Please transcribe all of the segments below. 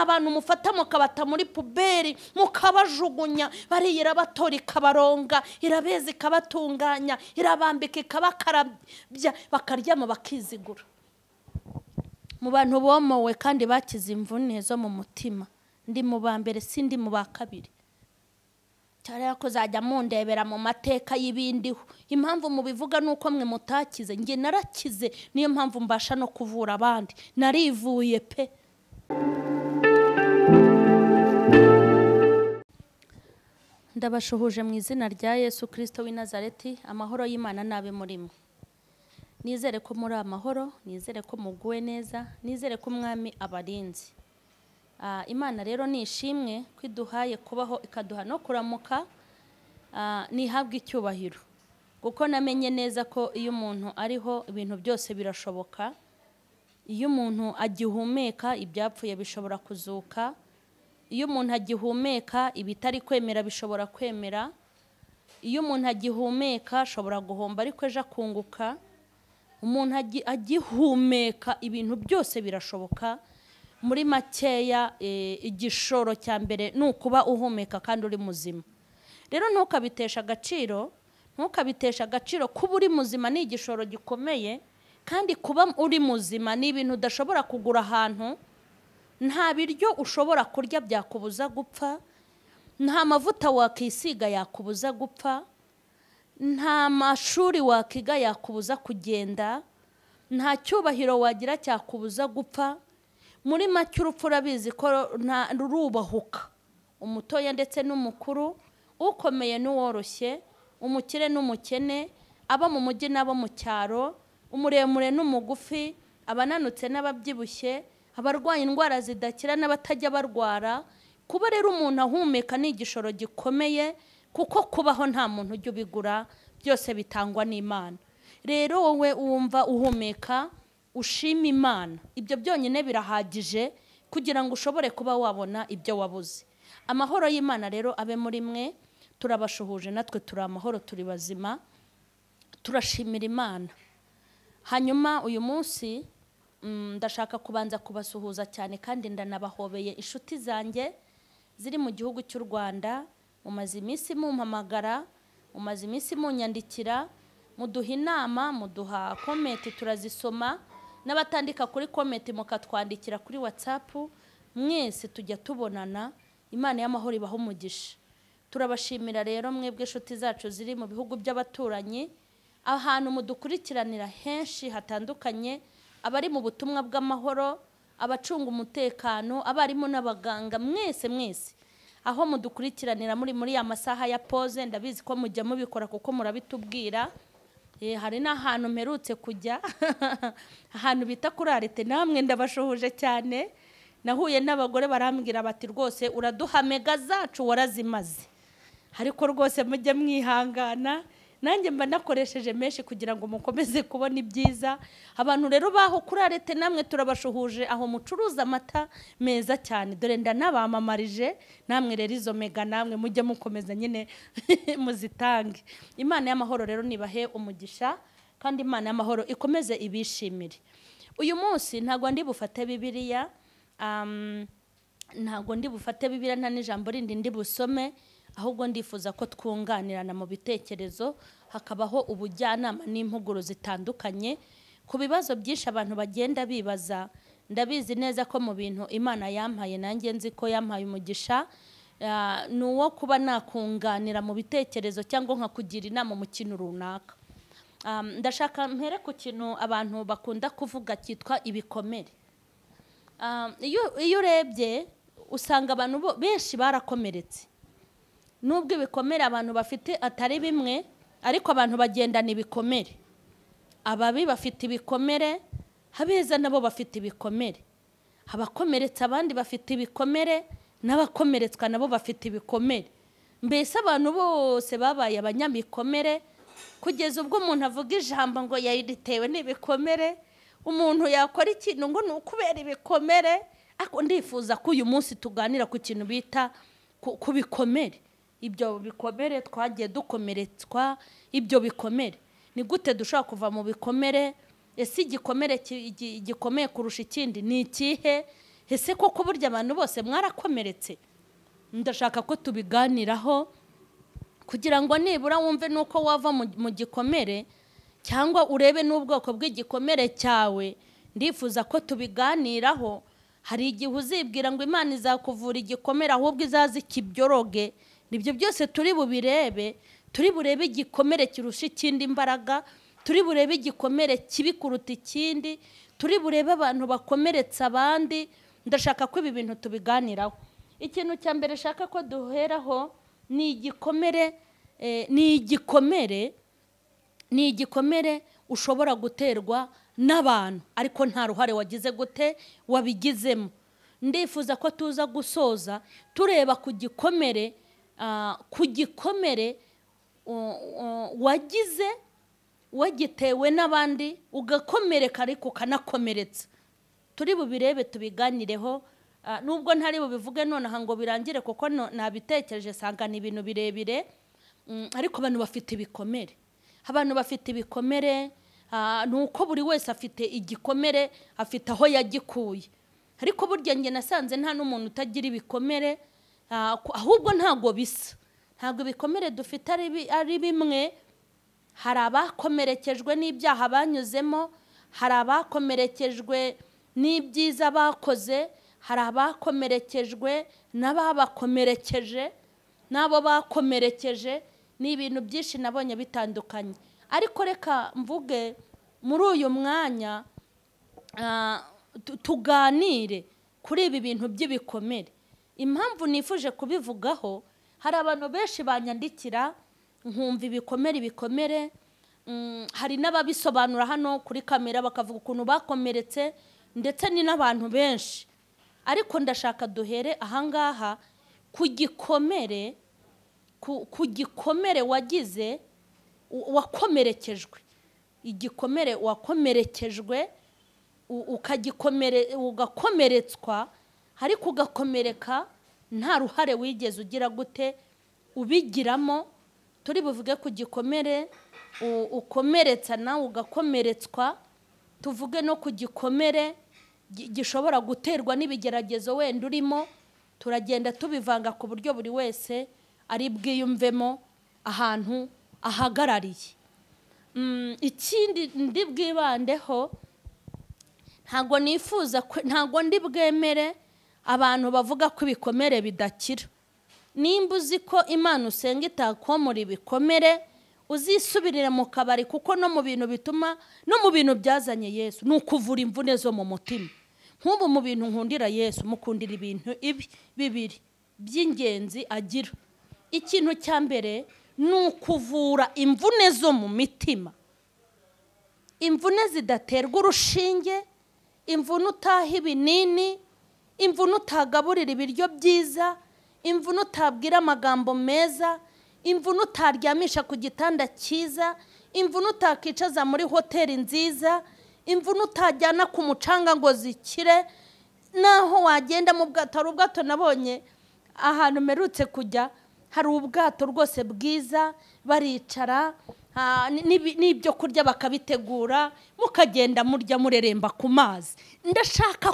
abantu mufata mukabata muri puberi mukabajugunya, bari irabatora ikabaronga, irabeza ikabatunganya, irabambika ikabakarabya, bakaryama bakizigura. Mu bantu bomowe kandi bakize imvune zo mu mutima, ndi mu ba mbere sindi mu ba kabiri. Cyari kuzajya mundebera mu mateka y'ibindiho. Impamvu mubivuga nuko mwe mutakize, nge narakize, niyo mpamvu mbasha no kuvura abandi. Narivuye pe. Ndabashuhuje mu izina rya Yesu Kristo w'i Nazareti, amahoro y'Imana nabe muri mwe. Nizere ko muri amahoro, nizere ko muguwe neza, nizere ko umwami abarinzi. Imana rero nishimwe kwiduhaye kubaho ikaduha no kuramuka, nihabwa icyubahiro, kuko namenye neza ko iyo umuntu ariho ibintu byose birashoboka. Iyo umuntu agihumeka ibyapfuye bishobora kuzuka, iyo umuntu agihumeka ibitari kwemera bishobora kwemera, iyo umuntu agihumeka ashobora guhomba ariko ejo akunguka. Umuntu agihumeka ibintu byose birashoboka. Muri makeya igishoro cya mbere nukuba uhumeka kandi uri muzima. Rero ntukabitesha agaciro kuba uri muzima ni igishoro gikomeye, kandi kuba uri muzima ni ibintu udashobora kugura ahantu. Nta biryo ushobora kurya byakubuza gupfa, nta mavuta wakisiga yakubuza gupfa, nta mashuri wakiga yakubuza kugenda, nta cyubahiro wagira cyakubuza gupfa. Muri make urupfu urabizi ko rurubahuka, umutoya ndetse n'umukuru, ukomeye n'uworoshye, umukire n'umukene, aba mu mujyi n'abo mu cyaro, umuremure n'umugufi, abananutse n'ababyibushye, abarwaye indwara zidakira n'abatajya barwara. Kuba rero umuntu ahumeka ni igishoro gikomeye, kuko kubaho nta muntu ujya ubigura, byose bitangwa n'Imana. Rero wowe wumva uhumeka ushima Imana, ibyo byonyine birahagije kugira ngo ushobore kuba wabona ibyo wabuze. Amahoro y'Imana rero abe muri mwe. Turabashuhuje, natwe turi amahoro, turi bazima, turashimira Imana. Hanyuma uyu munsi ndashaka kubanza kubasuhuza cyane, kandi ndanabahobeye inshuti zanjye ziri mu gihugu cy'u Rwanda. Mumaze iminsi mumpamagara, mumaze iminsi munyandikira, muduha inama, muduha komenti turazisoma, n'abatandika kuri komenti mukatwandikira kuri WhatsApp. Mwese tujya tubonana. Imana y'amahoro ibaho umugisha. Turabashimira rero mwebwe inshuti zacu ziri mu bihugu by'abaturanyi, ahantu mudukurikiranira henshi hatandukanye, abari mu butumwa bw'amahoro, abacunga umutekano, abarimu n'abaganga, mwese aho mudukurikiranira muri ya masaha ya pause. Ndabizi ko mujya mubikora kuko murabitubwira. Hari n'ahantu mperutse kujya ahantu bita kuri Arete, namwe ndabashuhuje cyane. Nahuye n'abagore barambwira bati rwose uraduha mega zacu warazimaze, ariko rwose mujye mwihangana, nanjye mba nakoresheje menshi kugira ngo mukomeze kubona ibyiza. Abantu rero baho kuri Arete namwe turabashuhuje, aho mucuruza amata meza cyane, dore ndanabamamarije. Namwe rero izo mega namwe mujye mukomeza nyine muzitange. Imana y'amahoro rero nibahe umugisha, kandi Imana y'amahoro ikomeze ibishimire. Uyu munsi ntago ndi bufate Bibiliya, nta n'ijambo rindi ndi busome, ahubwo ndifuza ko twunganirana mu bitekerezo, hakabaho ubujyanama n'impuguro zitandukanye ku bibazo byinshi abantu bagenda bibaza. Ndabizi neza ko mu bintu Imana yampaye, nanjye nzi ko yampaye umugisha, nuwo kuba nakunganira mu bitekerezo cyangwa nkakugira inama mu kintu runaka. Ndashaka mpere ku kintu abantu bakunda kuvuga cyitwa ibikomere. Iyo urebye usanga abantu benshi barakomeretse. Nubwo ibikomere abantu bafite atari bimwe, ariko abantu bagendana ibikomere. Ababi bafite ibikomere, abeza nabo bafite ibikomere. Abakomeretsa abandi bafite ibikomere, n'abakomeretswa nabo bafite ibikomere. Mbese abantu bose babaye abanyamikomere, kugeza ubwo umuntu avuga ijambo ngo yaritewe n'ibikomere. Umuntu yakora ikintu ngo nukubera ibikomere. Ako ndifuza ko uyu munsi tuganira ku kintu bita ku bikomere. Ibyo bikomere twagiye dukomeretswa, ibyo bikomere ni gute dushaka kuva mu bikomere? Ese igikomere gikomeye kurusha ikindi ni ikihe? ese koko burya abantu bose mwarakomeretse? Ndashaka ko tubiganiraho kugira ngo nibura wumve nuko wava mu gikomere cyangwa urebe n'ubwoko bw'igikomere cyawe. Ndifuza ko tubiganiraho. Hari igihe uzibwira ngo Imana izakuvura igikomere ahubwo izazi kibyoroge. Nibyo byose turi bubirebe. Turi burebe igikomere kirusha ikindi imbaraga, turi burebe igikomere kibi kuruta ikindi, turi burebe abantu bakomeretsa abandi. Ndashaka ko ibi bintu tubiganiraho. Ikintu cya mbere shaka ko duheraho ni igikomere ushobora guterwa n'abantu ariko nta ruhare wagize gute wabigizemo. Ndifuza ko tuza gusoza tureba ku gikomere wagize wagitewe n'abandi ugakomereka ariko ukanakomeretsa. Turi bubirebe tubiganireho, nubwo ntari bubivuge nonaha ngo birangire kuko nabitekereje sanga ni ibintu birebire. Ariko abantu bafite ibikomere, nuko buri wese afite igikomere, afite aho yagikuye. Ariko burya nge nasanze nta n'umuntu utagira ibikomere, ahubwo ntago bisa. Ntago ibikomere dufite ari bimwe. Hari abakomerekejwe n'ibyaha banyuzemo, hari abakomerekejwe n'ibyiza bakoze, hari abakomerekejwe n'ababakomerekeje, n'abo bakomerekeje. Ni ibintu byinshi nabonye bitandukanye. Ariko reka mvuge muri uyu mwanya tuganire kuri ibi bintu by'ibikomere. Impamvu nifuje kubivugaho, hari abantu benshi banyandikira nkumva ibikomere. Hari n'ababisobanura hano kuri kamera bakavuga ukuntu bakomeretse, ndetse ni n'abantu benshi. Ariko ndashaka duhere ahangaha ku gikomere wagize wakomerekejwe. Igikomere wakomerekejwe ugakomeretswa ariko ugakomereka nta ruhare wigeze ugira gute ubigiramo. Turi buvuge ku gikomere ukomeretsa nawe ugakomeretswa. Tuvuge no ku gikomere gishobora guterwa n'ibigeragezo wenda urimo. Turagenda tubivanga ku buryo buri wese ari bwiyumvemo ahantu ahagarariye. Ikindi ndi bwibandeho, ntago ndi bwemere abantu bavuga ko ibikomere bidakira. Nimba uzi ko Imana usenga itakomora ibikomere, uzisubirire mu kabari, kuko no mu bintu bituma, no mu bintu byazanye Yesu ni ukuvura imvune zo mu mutima. Nk'ubu mu bintu nkundira Yesu, mukundira ibintu bibiri by'ingenzi agira. Ikintu cya mbere ni ukuvura imvune zo mu mitima. Imvune zidaterwa urushinge, imvune utaha ibinini, imvune utagaburira ibiryo byiza, imvune utabwira amagambo meza, imvune utaryamisha ku gitanda cyiza, imvune utakicaza muri hoteli nziza, imvune utajyana ku mucanga ngo zikire. Naho wagenda mu bwato, hari ubwato nabonye ahantu merutse kujya, hari ubwato rwose bwiza, baricara n'ibyo kurya bakabitegura, mukagenda murya mureremba ku mazi. Ndashaka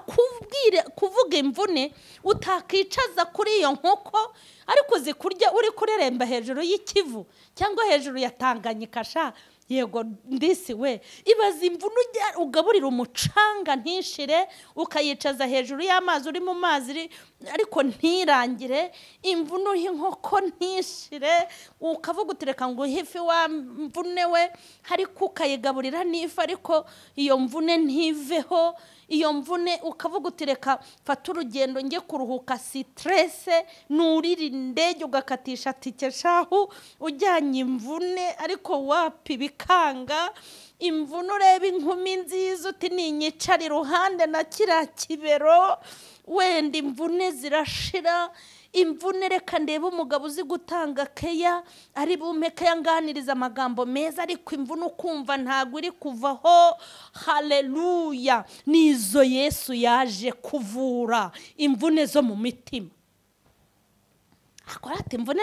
kuvuga imvune utakicaza kuri iyo nkoko ariko zikurya uri kureremba hejuru y'ikivu cyangwa hejuru ya Tanganyika. Yego ndisi we, ibaza imvune ugaburira umucanga ntishire, ukayicaza hejuru y'amazi, uri mu mazi ariko ntirangire. Imvune y'inkoko ntishire, ukavuga utireka ngo hifi wa mvune we, ariko ukayigaburira n'ifi ariko iyo mvune ntiveho. Iyo mvune ukavuga utireka fata urugendo nge kuruhuka stress, nurira indege ugakatisha tike shahu ujyanye imvune ariko wapi bikanga. Imvune ureba inkumi nziza uti ninyicara iruhande na kiriya kibero wenda imvune zirashira. Imvune reka ndebe umugabo uzi gutanga keya, ari bume keya nganiriza amagambo meza, ariko imvune ukumva ntago iri kuvaho. Haleluya! Nizo Yesu yaje kuvura, imvune zo mu mitima. Akora ati imvune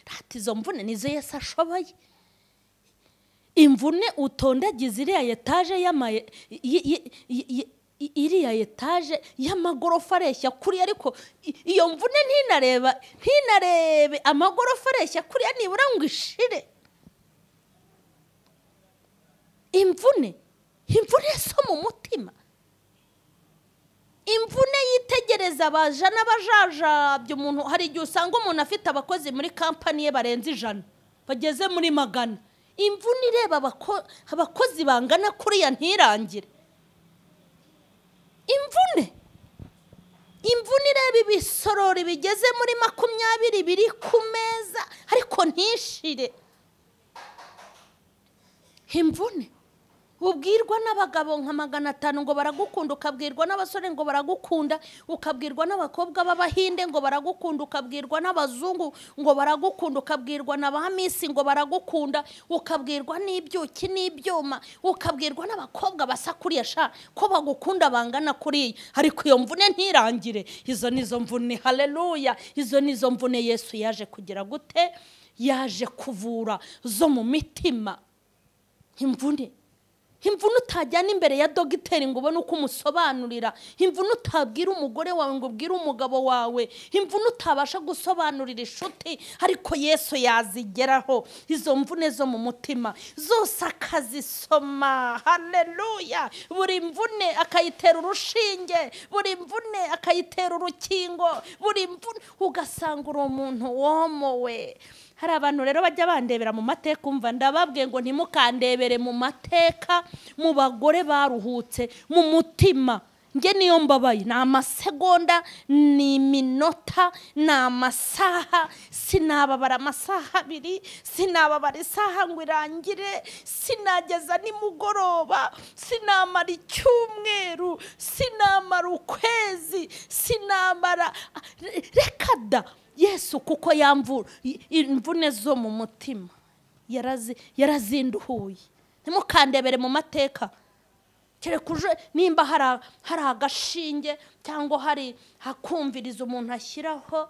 rati izo mvune nizo Yesu ashoboye. Imvune utondagize iriya etaje iriya etaje y'amagorofa areshya kuri, ariko iyo mvune ntinarebe amagorofa areshya kuri nibura ngo ishire. Imvune so mu mutima, imvune yitegereza abaja n'abajajabye. Umuntu hari igihe usanga umuntu afite abakozi muri kampani ye barenze 100, bageze muri 100. Imvune ireba abakozi bangana kuriya ntirangire. Imvune ireba ibisorori bigeze muri 20 biri ku meza ariko ntishire. Imvune ubwirwa n'abagabo nka 500 ngo baragukunda, ukabwirwa n'abasore ngo baragukunda, ukabwirwa n'abakobwa b'abahinde ngo baragukunda, ukabwirwa n'abazungu ngo baragukunda, ukabwirwa n'abamisi ngo baragukunda, ukabwirwa n'ibyuki n'ibyuma, ukabwirwa n'abakobwa basakuriye ko bagukunda bangana kuriya, ariko iyo mvune ntirangire. Izo nizo mvune, haleluya, izo nizo mvune Yesu yaje kugira gute? Yaje kuvura zo mu mitima. Imvune utajyana imbere ya dogiteri ngo ubone uko umusobanurira, imvune utabwira umugore wawe ngo ubwire umugabo wawe, imvune utabasha gusobanurira inshuti, ariko Yesu yazigeraho. Izo mvune zo mu mutima zose akazisoma, haleluya. Buri mvune akayitera urushinge, buri mvune akayitera urukingo, buri mvune ugasanga uri umuntu womowe. Hari abantu rero bajya bandebera mu mateka, umva ndababwiye ngo ntimukandebere mu mateka, mu bagore baruhutse mu mutima. Nge niyo mbabaye, ni amasegonda, ni iminota, ni amasaha. Sinababara amasaha 2, sinababara isaha ngo irangire, sinageza nimugoroba, sinamara icyumweru, sinamara ukwezi, sinamara rekada. Yesu kuko yamvura imvune zo mu mutima yarazinduhuye. Ntimukandebere mu mateka, kerekuje nimba hari agashinge cyangwa hari hakumviriza umuntu ashyiraho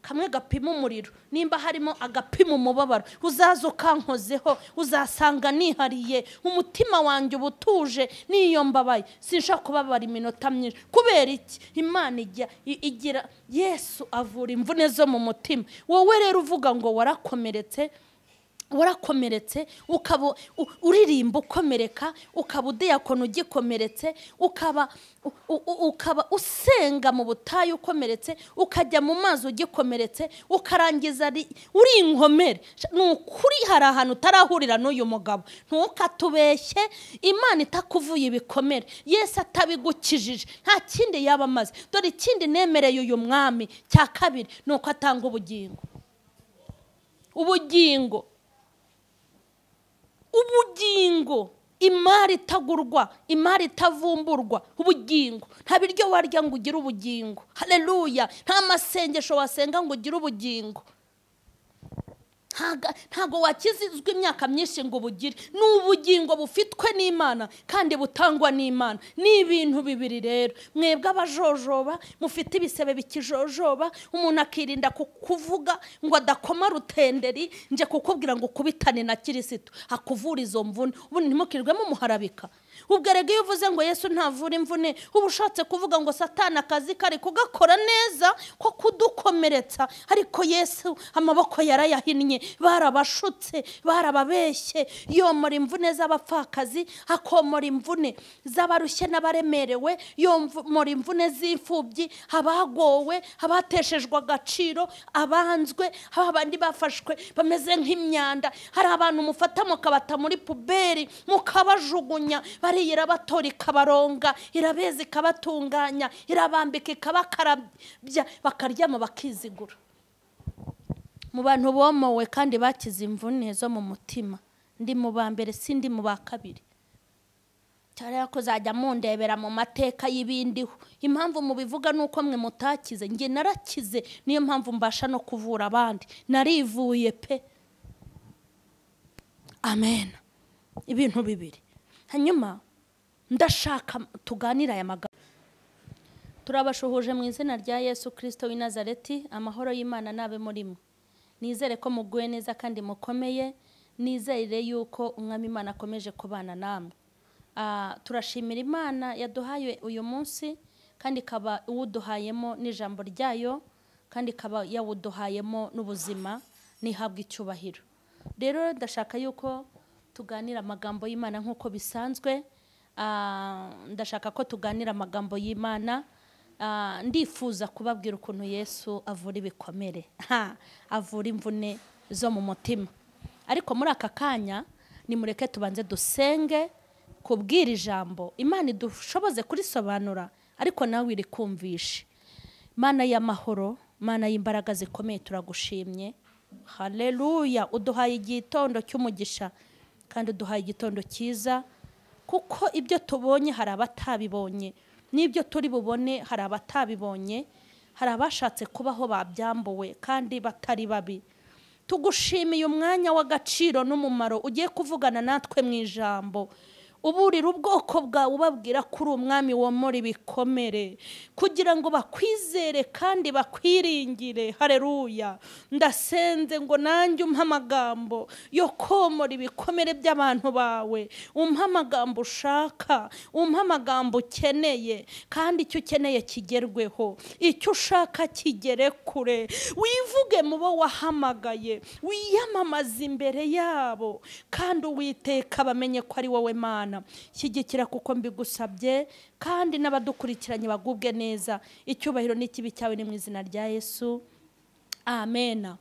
kamwe gapima umuriro, nimba harimo agapima umubabaro, uzaza ukankozeho uzasanga nihariye. Umutima wanjye ubutuje niyo mbabaye, sinshaka kubabara iminota myinshi. Kubera iki? Imana igira, Yesu avura imvune zo mu mutima. Wowe rero uvuga ngo warakomeretse, ukaba uririmba ukomereka, ukaba udiyakona ugikomeretse, ukaba usenga mu butayu ukomeretse, ukajya mu mazi ugikomeretse, ukarangiza uri inkomere. Nukuri hari ahantu utarahurira n'uyu mugabo. Ntukatubeshye, Imana itakuvuye ibikomere, Yesu atabigukijije, nta kindi yaba amaze. Dore ikindi nemereye uyu mwami cya kabiri, nuko atanga ubugingo, imari itagurwa, imari itavumburwa, ubugingo. Nta biryo warya ngo ugire ubugingo, haleluya. Nta masengesho wasenga ngo ugire ubugingo. Ntago wakizizwa imyaka myinshi ngo bugire. Ni ubugingo bufitwe n'Imana kandi butangwa n'Imana. Ni ibintu bibiri rero. Mwebwe abajojoba mufite ibisebe bikijojoba, umuntu akirinda kuvuga ngo adakoma rutenderi, nje kukubwira ngo kubitane na Kristo akuvura izo mvune. Ubundi ntimukirirwemo umuharabika. Ubwo rege iyo uvuze ngo Yesu ntavura imvune, uba ushatse kuvuga ngo Satani akazi kari kugakora neza ko kudukomeretsa, ariko Yesu amaboko yarayahinnye. Barabashutse, barababeshye. Yomora imvune z'abapfakazi, akomora imvune z'abarushye n'abaremerewe, yomora imvune z'imfubyi, abagowe, abateshejwe agaciro, abanzwe, abandi bafashwe bameze nk'imyanda. Hari abantu mufata mukabata muri puberi mukabajugunya, bari irabatora ikabaronga, irabeza ikabatunganya, irabambika ikabakarabya, bakaryama bakizigura. Mu bantu bomowe kandi bakize imvune zo mu mutima, ndi mu ba mbere, sindi mu ba kabiri. Cyari yakuzajya mundebera mu mateka y'ibindiho. Impamvu mubivuga nuko mwe mutakize, nge narakize, niyo mpamvu mbasha no kuvura abandi. Narivuye pe. Amen. Ibintu bibiri. Hanyuma ndashaka tuganira aya magambo. Turabashuhuje mu izina rya Yesu Kristo w'i Nazareti. Amahoro y'Imana nabe muri mwe. Nizere ko muguye neza kandi mukomeye. Nizere yuko umwami Imana akomeje kubana namwe. turashimira Imana yaduhaye uyu munsi, kandi ikaba uwuduhayemo n'ijambo ryayo, kandi ikaba yawuduhayemo n'ubuzima, nihabwa icyubahiro. Rero ndashaka yuko tuganira amagambo y'Imana nk'uko bisanzwe. Ndashaka ko tuganira amagambo y'Imana. Ndifuza kubabwira ukuntu Yesu avura ibikomere, avura imvune zo mu mutima. Ariko muri aka kanya nimureke tubanze dusenge kubwira ijambo Imana idushoboze kurisobanura, ariko nawe iri kumvisha. Mana y'amahoro, Mana y'imbaraga zikomeye, turagushimye. Haleluya. Uduhaye igitondo cy'umugisha, kandi uduhaye igitondo cyiza, kuko ibyo tubonye hari abatabibonye, n'ibyo turi bubone hari abatabibonye. Hari abashatse kubaho babyambuwe kandi batari babi. Tugushimiye umwanya w'agaciro n'umumaro ugiye kuvugana natwe mu ijambo, uburira ubwoko bwawe ubabwira kuri umwami womora ibikomere, kugira ngo bakwizere kandi bakwiringire. Haleluya. Ndasenze ngo nanjye umpa amagambo yo komora ibikomere by'abantu bawe, umpa amagambo ushaka, umpa amagambo ukeneye, kandi icyo ukeneye kigerweho, icyo ushaka kigere kure. Wivuge mu bo wahamagaye, wiyamamaze imbere yabo, kandi Uwiteka bamenye ko ari wowe Mana. Shyigikira kuko mbigusabye, kandi n'abadukurikiranye bagubwe neza. Icyubahiro n'ikibi cyawe ni mu izina rya Yesu, amen.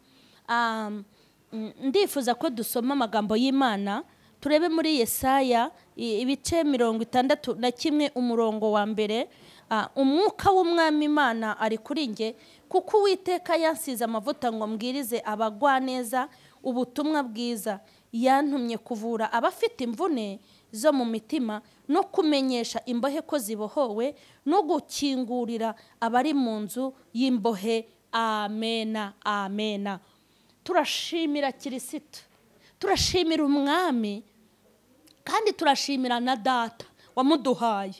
Ndifuza ko dusoma amagambo y'Imana. Turebe muri Yesaya ibice 61 umurongo wa mbere. Umwuka w'umwami Imana ari kuri nge, kuko Uwiteka yansize amavuta ngo mbwirize abagwaneza ubutumwa bwiza. Yantumye kuvura abafite imvune zo mu mitima, no kumenyesha imbohe ko zibohowe, no gukingurira abari mu nzu y'imbohe. Amena, amena. Turashimira Kristo, turashimira umwami, kandi turashimira na data wamuduhaye,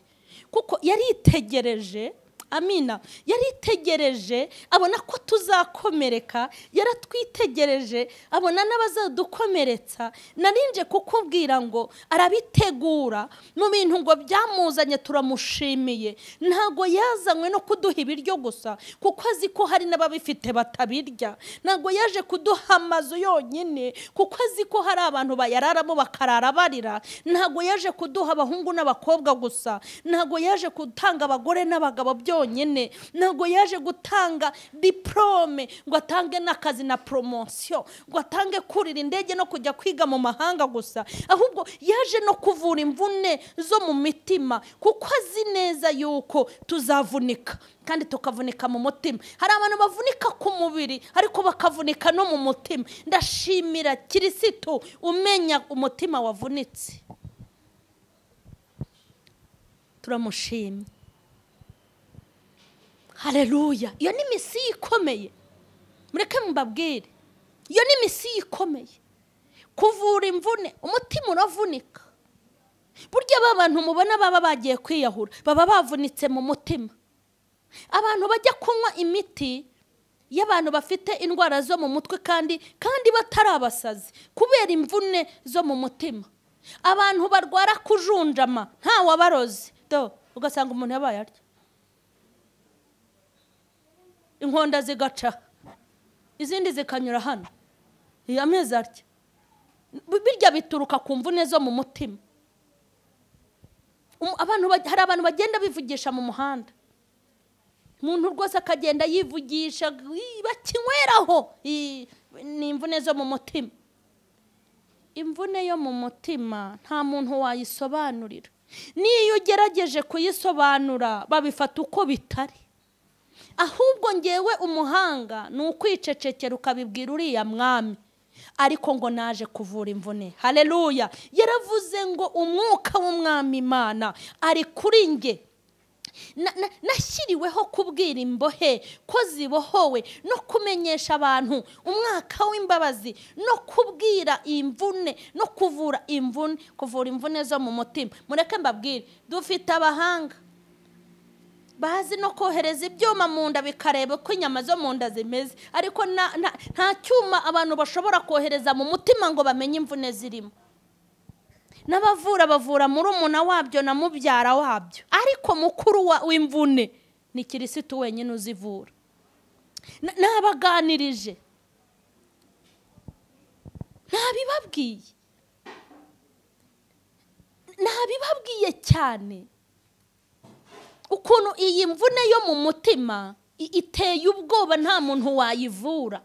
kuko yaritegereje. Amina. Yaritegereje abona ko tuzakomereka, yaratwitegereje abona n'abazadukomeretsa. Narinje kukubwira ngo arabitegura mu bintu ngo byamuzanye. Turamushimiye. Ntago yazanywe no kuduha ibiryo gusa, kuko azi ko hari n'ababifite batabirya. Ntago yaje kuduha amazu yonyine, kuko azi ko hari abantu bayararamo bakarara barira. Ntago yaje kuduha abahungu n'abakobwa gusa, ntago yaje gutanga abagore n'abagabo byonyine, ntago yaje gutanga diplome ngo atange n'akazi na promotion, ngo atange kurira indege no kujya kwiga mu mahanga gusa, ahubwo yaje no kuvura imvune zo mu mitima, kuko azi neza yuko tuzavunika, kandi tukavunika mu mutima. Hari abantu bavunika ku mubiri, ariko bakavunika no mu mutima. Ndashimira Kristo umenya umutima wavunitse. Turamushimye. Haleluya. Iyo ni misiyo ikomeye. Mureke mbabwire, iyo ni misiyo ikomeye, kuvura imvune. Umutima uravunika. Burya abantu mubona baba bagiye kwiyahura, baba bavunitse mu mutima. Abantu bajya kunywa imiti y'abantu bafite indwara zo mu mutwe, kandi batarabasazi, kubera imvune zo mu mutima. Abantu barwara kujunjama nta wabarozi, ugasanga umuntu yabaye arya, inkonda zigaca, izindi zikanyura hano, amezi arya. Birya bituruka ku mvune zo mu mutima. Hari abantu bagenda bivugisha mu muhanda, umuntu rwose akagenda yivugisha bakinyweraho. Ni imvune zo mu mutima. Imvune yo mu mutima nta muntu wayisobanurira. Niyo ugerageje kuyisobanura babifata uko bitari. Ahubwo ngewe umuhanga ni ukwicecekera ukabibwira uriya mwami, ariko ngo naje kuvura imvune. Haleluya. Yaravuze ngo umwuka w'umwami Imana ari kuri nge, nashyiriweho kubwira imbohe ko zibohowe, no kumenyesha abantu umwaka w'imbabazi, no kubwira imvune, no kuvura imvune zo mu mutima. Mureke mbabwire, dufite abahanga bazi no kohereza ibyuma mu nda bikareba ko inyama zo mu nda zimeze, ariko nta cyuma abantu bashobora kohereza mu mutima ngo bamenye imvune zirimo. n'abavura bavura murumuna wabyo na mubyara wabyo, ariko mukuru w'imvune ni Kirisitu wenyine uzivura. Nabaganirije, nabibabwiye cyane ukuntu iyi mvune yo mu mutima iteye ubwoba, nta muntu wayivura.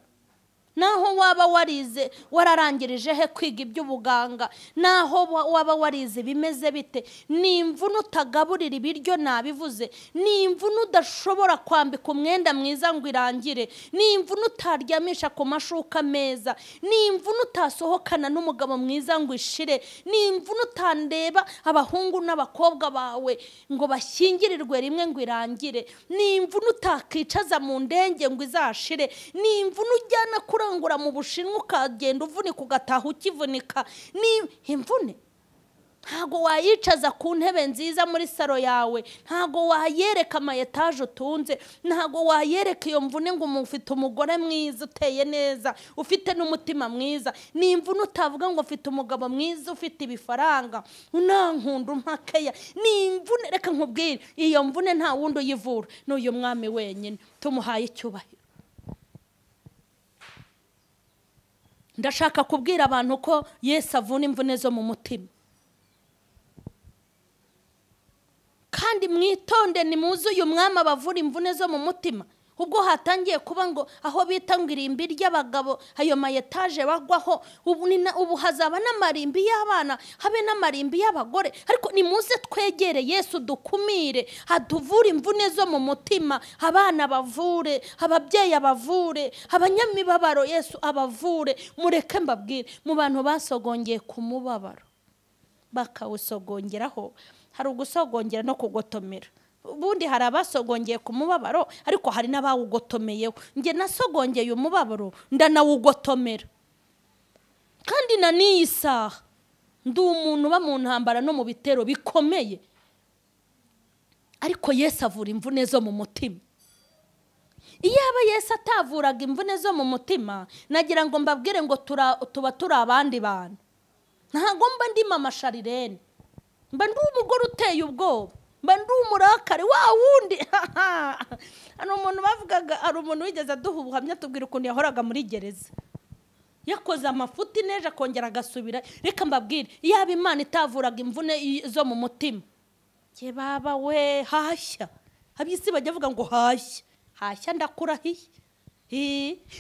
Naho waba warize wararangirije he kwiga iby'ubuganga, naho waba warize bimeze bite, ni imvune utagaburira ibiryo, nabivuze, ni imvune udashobora kwambika umwenda mwiza ngo irangire, ni imvune utaryamisha ku mashuka meza, ni imvune utasohokana n'umugabo mwiza ngo ishire, ni imvune utandeba abahungu n'abakobwa bawe ngo bashyingirirwe rimwe ngo irangire, ni imvune utakicaza mu ndenge ngo izashire, ni imvune ujyana kurangura mu Bushinwa ukagenda uvunika ugataha ukivunika. Ni imvune ntago wayicaza ku ntebe nziza muri saro yawe, ntago wayereka ama etaje utunze, ntago wayereka iyo mvune ngo ufite umugore mwiza uteye neza ufite n'umutima mwiza, ni imvune utavuga ngo ufite umugabo mwiza ufite ibifaranga unankunda umpakeya, ni imvune. Reka nkubwire, iyo mvune nta wundi uyivura, n'uyu mwami wenyine, tumuhaye icyubahiro. Ndashaka kubwira abantu ko Yesu avuna imvune zo mu mutima, kandi mwitonde nimuze uyu mwami abavura imvune zo mu mutima. Ubwo hatangiye kuba ngo aho bita ngo irimbi ry'abagabo, ayo mayetaje bagwaho, ubu hazaba n'amarimbi y'abana, habe n'amarimbi y'abagore. Ariko nimuze twegere Yesu dukumire, aduvura imvune zo mu mutima, abana bavure, ababyeyi abavure, abanyamibabaro Yesu abavure. Mureke mbabwire, mu bantu basogongeye ku mubabaro bakawusogongeraho, hari ugusogongera no kugotomera. Ubundi hari abasogongeye ku mubabaro, ariko hari n'abawugotomeyeho. Nge nasogongeye umubabaro ndanawugotomera, kandi na n'iyi saha ndi umuntu uba mu ntambara no mu bitero bikomeye, ariko Yesu avura imvune zo mu mutima. Iyaba Yesu atavuraga imvune zo mu mutima, nagira ngo mbabwire ngo tuba turi abandi bantu. Ntago mba ndi Mama Sharirene, mba ndi umugore uteye ubwoba, mba ndi umurakari wa wundi. Hano umuntu bavugaga, hari umuntu wigeze aduha ubuhamya tubwira ukuntu yahoraga muri gereza, yakoze amafuti neje akongera agasubira. Reka mbabwire, iyaba Imana itavuraga imvune zo mu mutima, ye baba we, hashya. Abisi bajya bavuga ngo hashya ndakurahiye.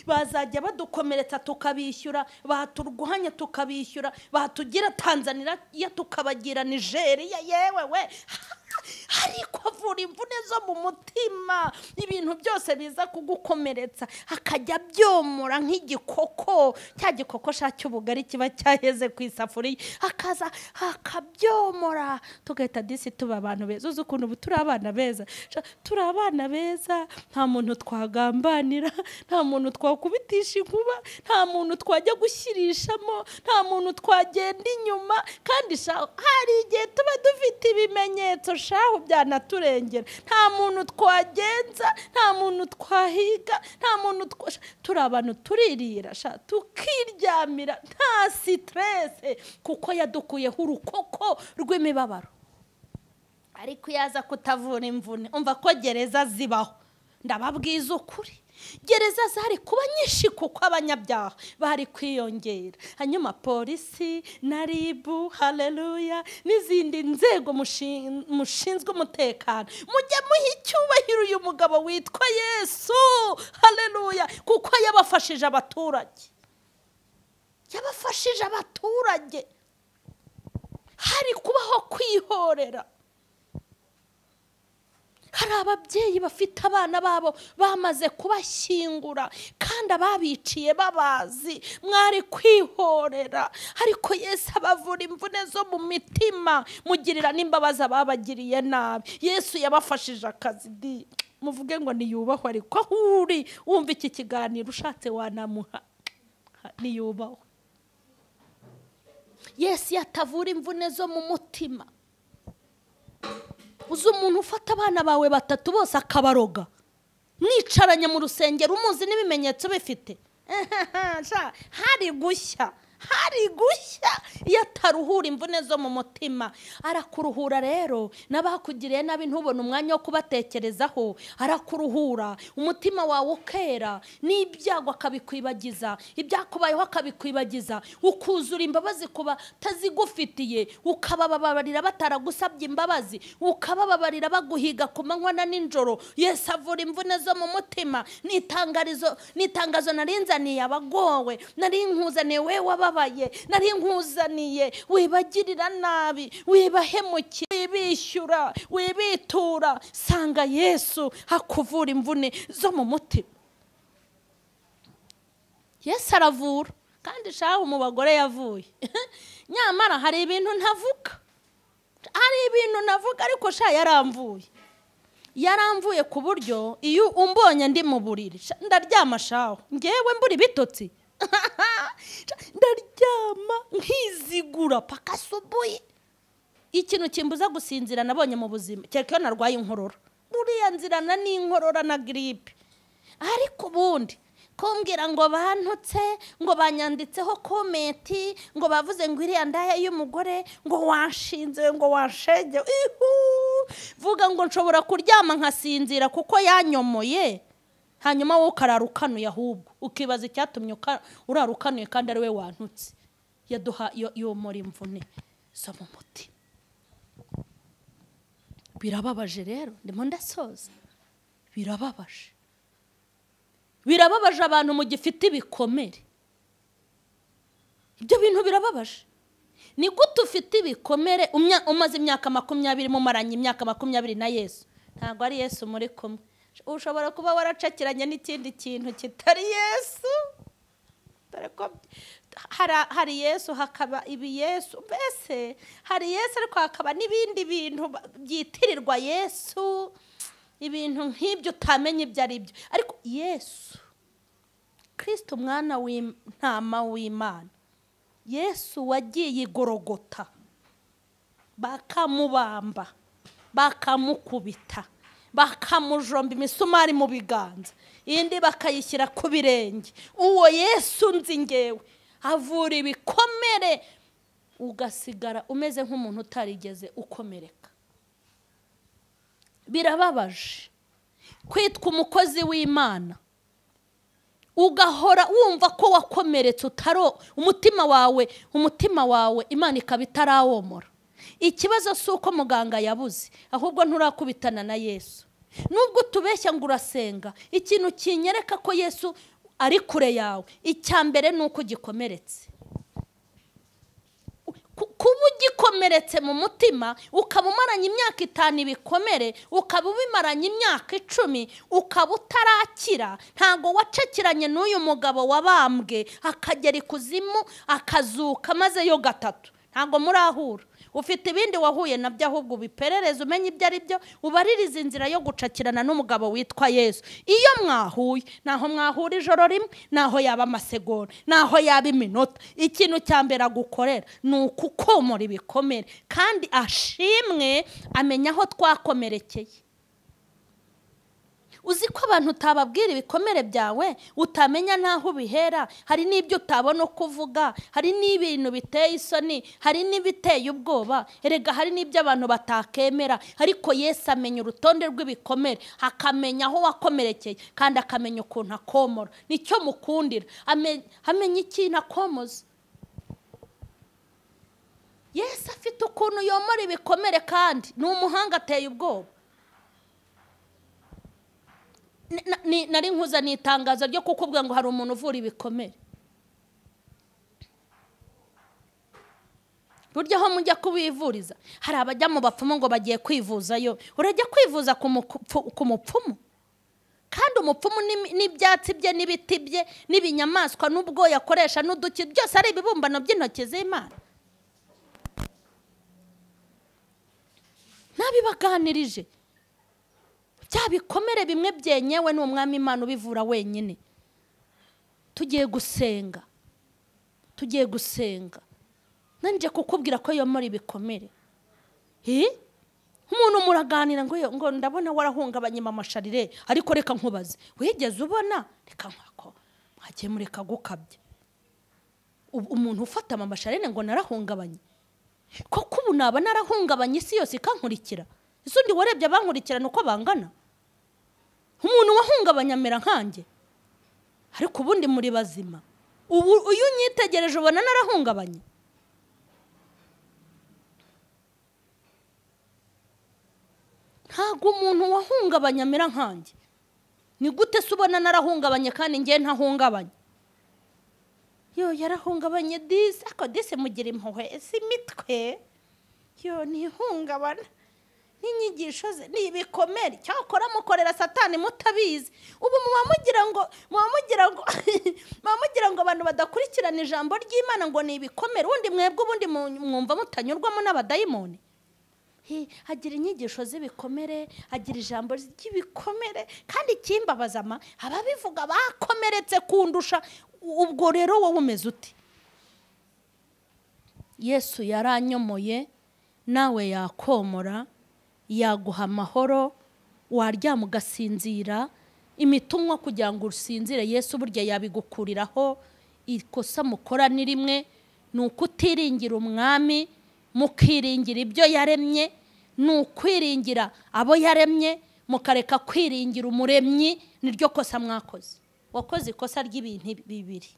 Bazajya badukomeretsa tukabishyura, baturwanya tukabishyura, batugira Tanzania tukabagira Nigeria, yewe we. Ariko avura imvune zo mu mutima, ibintu byose biza kugukomeretsa akajya byomora nk'igikoko, cya gikoko cy'ubugari kiba cyaheze ku isafuriya, akaza akabyomora. Tugahita disi tuba abantu beza. Uzi ukuntu turi abana beza, turi abana beza, nta muntu twagambanira, nta muntu twakubitisha inkuba, nta muntu twajya gushyirishamo, nta muntu twagenda inyuma. Kandi hari igihe tuba dufite ibimenyetso shaho byanaturengera, nta muntu twagenza, nta muntu twahiga, nta muntu turi abantu turirira tukiryamira, nta stress, kuko yadukuyeho urukoko rw'imibabaro. Ariko yaza kutavura imvune, umva ko gereza zibaho. Ndababwiza ukuri, gereza zari kuba nyinshi kuko abanyabyaha bari kwiyongera. Hanyuma polisi na ribu, haleluya, n'izindi nzego mushinzwe umutekano, mujye muha icyubahiro uyu mugabo witwa Yesu, haleluya, kuko yabafashije abaturage. Yabafashije abaturage. Hari kubaho kwihorera. Hari ababyeyi bafite abana babo bamaze kubashyingura, kandi ababiciye babazi, mwari kwihorera. Ariko Yesu abavura imvune zo mu mitima, mugirira n'imbabazi ababagiriye nabi. Yesu yabafashije akazi. Muvuge ngo niyubahwe, ariko aho uri wumva iki kiganiro ushatse wanamuha niyubahwe. Yesu yatavura imvune zo mu mutima. Uzi umuntu ufata abana bawe batatu bose akabaroga, mwicaranye mu rusengero umuzi n'ibimenyetso bifite, hari gushya, hari gushya iyo ataruhura imvune zo mu mutima. Arakuruhura rero, n'abakugiriye nabi ntubone umwanya wo kubatekerezaho. Arakuruhura umutima wawe ukera, n'ibyago akabikwibagiza, ibyakubayeho akabikwibagiza, ukuzura imbabazi kuba tazigufitiye, ukabababarira bataragusabye imbabazi, ukabababarira baguhiga ku manywa na nijoro. Yesu avura imvune zo mu mutima. N'itangazo narinzaniye abagowe, nari nkuzaniye we wababaye, nari nkuzaniye wibagirira nabi, wibahemukira, wibishyura, wibitura. Sanga Yesu hakuvura imvune zo mu mutima. Yesu aravura, kandi shaho mu bagore yavuye. Nyamara hari ibintu ntavuga, ariko sha yaramvuye ku buryo iyo umbonye ndi mu buriri ndaryama shaho, ngewe mbura ibitotsi. Ndaryama nkizigura paka subuye. Ikintu kimbuza gusinzira nabonye mu buzima cyeka iyo narwaye inkorora, buriya nzirana n'inkorora na grippe. Ariko ubundi kumbwira ngo bantutse, ngo banyanditseho komenti, ngo bavuze ngo iriya ndaya y'umugore, ngo washinze, ngo washege, vuga ngo nshobora kuryama nkasinzira kuko yanyomoye, hanyuma wowe ukararukanuye, ahubwo ukibaza icyatumye urarukanuye kandi ari we wantutse. Yaduha yomora imvune zo mu mutima. Birababaje rero, ndimo ndasoza. Birababaje abantu mu gifite ibikomere. Ibyo bintu birababaje. Ni gute ufite ibikomere umaze imyaka 20 mumaranye imyaka 20 na Yesu? Ntabwo ari Yesu muri kumwe. Ushobora kuba waracakiranye n'ikindi kintu kitari Yesu. Hari Yesu hakaba ibi Yesu, mbese hari Yesu ariko hakaba n'ibindi bintu byitirirwa Yesu, ibintu nk'ibyo utamenye ibyo ari byo. Ariko Yesu Kristo umwana w'intama w'Imana, Yesu wagiye igorogota, bakamubamba, bakamukubita, bakamujomba imisumari mu biganza, indi bakayishyira ku birenge. Uwo Yesu nzi ngewe avura ibikomere, ugasigara umeze nk'umuntu utarigeze ukomereka. Birababaje kwitwa umukozi w'Imana ugahora wumva ko wakomeretse, utaro umutima wawe Imana ikaba itarawomora. Ikibazo si uko muganga yabuze, ahubwo nturakubitana na Yesu. Nubwo tubeshya ngo urasenga, ikintu kinyereka ko Yesu ari kure yawe, icyambere nuko gikomeretse. Kuba ugikomeretse mu mutima, ukaba umaranye imyaka 5 ibikomere, ukaba ubimaranye imyaka 10, ukaba utarakira, ntago wacakiranye n'uyu mugabo wabambwe akagera ikuzimu akazuka maze yo gatatu. Ntago murahura. Ufite ibindi wahuye nabyo, ahubwo biperereza umenye ibyo ari byo, ubaririza inzira yo gucakirana n'umugabo witwa Yesu. Iyo mwahuye, naho mwahura ijoro rimwe, naho yaba amasegonda, naho yaba iminota, ikintu cyambere agukorera ni ukukomora ibikomere, kandi ashimwe amenya aho twakomerekeye. Uzi ko abantu utababwira ibikomere byawe, utamenya naho ubihera, hari n'ibyo utabona kuvuga, hari n'ibintu biteye isoni, hari n'ibiteye ubwoba, erega hari n'ibyo abantu batakemera. Ariko Yesu amenya urutonde rw'ibikomere, akamenya aho wakomerekeye, kandi akamenya ukuntu akomora. Nicyo mukundira, amenya ikintu akomoza. Yesu afite ukuntu yomora ibikomere, kandi ni umuhanga ateye ubwoba. Nari nkuza n'itangazo ryo kukubwira ngo hari umuntu uvura ibikomere. Burya aho mujya kubivuriza, hari abajya mu bapfumu ngo bagiye kwivuzayo. Urajya kwivuza ku mupfumu, kandi umupfumu n'ibyatsi bye n'ibiti bye n'ibinyamaswa n'ubwo yakoresha n'uduki byose ari ibibumbano by'intoki z'Imana. Nabibaganirije, bya bikomere bimwe byenyewe ni umwami Imana ubivura wenyine. Tugiye gusenga. Nanje kukubwira ko yomora ibikomere. Umuntu muraganira ngo ndabona warahungabanye mama Sharire, ariko reka nkubaze, wigeze ubona? Reka nkako mwagiye mureka gukabya. umuntu ufata mama Sharene ngo narahungabanye koko ubu naba narahungabanye isi yose ikankurikira isundi warebye abankurikirana uko bangana umuntu wahungabanya amera nkanjye ariko ubundi muri bazima ubu uyu nyitegereje ubona narahungabanye ntago umuntu wahungabanya amera nkanjye ni gute se ubona narahungabanye kandi ngiye ntahungabanye yo yarahungabanye disi ako disi mugira impuhwe si mitwe yo nihungabana n'inyigisho ze nibikomere cyakora mukorera satani mutabizi ubu mugira ngo abantu badakurikirana ijambo ry'Imana ngo nibikomere undi mwebwe ubundi mwumva mutanyurwamo n'abadayimoni hagira inyigisho z'ibikomere hagira ijambo ry'ibikomere kandi kimbabazama ababivuga bakomeretse kundusha ubwo rero wowe umeze uti Yesu yaranyomoye nawe yakomora yaguha amahoro waryama ugasinzira imitumwa kugira ngo usinzire Yesu burya yabigukuriraho ikosa mukora ni rimwe nuko utiringira umwami mukiringira ibyo yaremye nukwiringira abo yaremye mukareka kwiringira umuremyi niryo kosa mwakoze wakoze ikosa ry'ibintu bibiri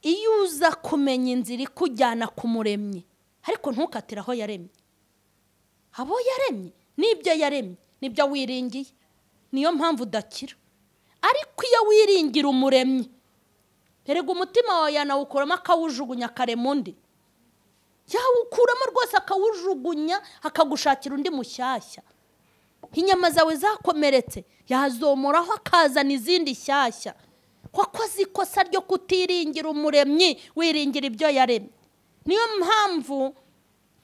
iyo uza kumenya inzira ikujyana ku muremyi ariko ntukatira aho yaremye abo yaremye n'ibyo yaremye nibyo wiringiye niyo mpamvu udakira ariko iyo wiringira umuremyi erega umutima wawe yanawukuramo akawujugunya karemundi yawukuramo rwose akawujugunya akagushakira undi mushyashya inyama zawe zakomeretse yazomoraho akazana izindi shyashya wakoze ikosa ryo kutiringira umuremyi wiringira ibyo yaremye niyo mpamvu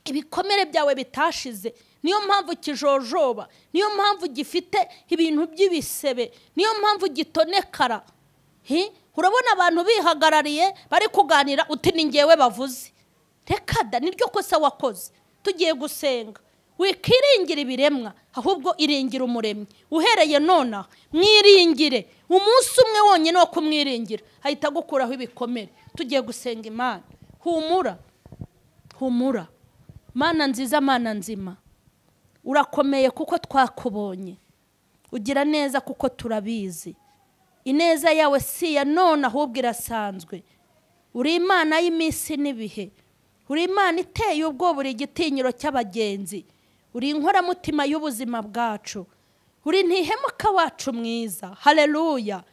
ibikomere byawe bitashize niyo mpamvu kijojoba niyo mpamvu gifite ibintu by'ibisebe niyo mpamvu gitonekara urabona abantu bihagarariye bari kuganira uti ni ngewe bavuze reka da niryo kosa wakoze tugiye gusenga wikiringira ibiremwa ahubwo iringira umuremyi uhereye nona mwiringire umunsi umwe wonyine wo kumwiringira ahita gukuraho ibikomere tugiye gusenga Imana humura Mana nziza Mana nzima urakomeye kuko twakubonye ugira neza kuko turabizi ineza yawe si ya none ahubwo irasanzwe uri Imana y'imisi n'ibihe uri Imana iteye ubwo buri gitinyiro cy'abagenzi uri inkoramutima y'ubuzima bwacu uri ntihemuka wacu mwiza haleluya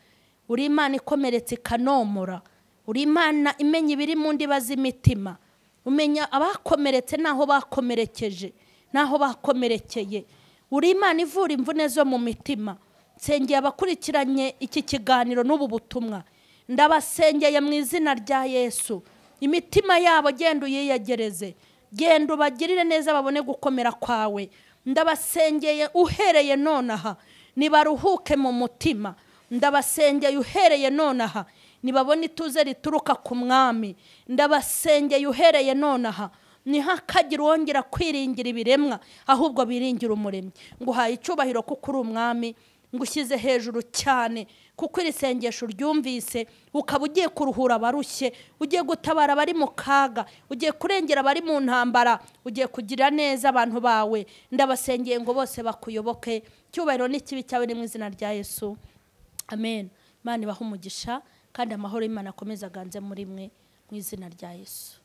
uri Imana ikomeretse ikanomora uri Imana imenya ibiri mu ndiba z'imitima umenya abakomeretse naho bakomerekeje naho bakomerekeye uri Imana ivura imvune zo mu mitima nsengeye abakurikiranye iki kiganiro n'ubu butumwa ndabasengeye mu izina rya Yesu imitima yabo genda uyiyegereze genda ubagirire neza babone gukomera kwawe ndabasengeye uhereye nonaha nibaruhuke mu mutima ndabasengeye uhereye nonaha nibabone ituze rituruka ku mwami ndabasengeye uhereye nonaha ntihakagire wongera kwiringira ibiremwa ahubwo biringira umuremyi nguhaye icyubahiro kuko uri umwami ngushyize hejuru cyane kuko iri sengesho ryumvise ukaba ugiye kuruhura abarushye ugiye gutabara abari mu kaga ugiye kurengera abari mu ntambara ugiye kugira neza abantu bawe ndabasengeye ngo bose bakuyoboke cyubahiro n'ikibi cyawe ni mu izina rya Yesu amen Imana ibahe umugisha kandi amahoro y'Imana akomeze aganze muri mwe mu izina rya Yesu.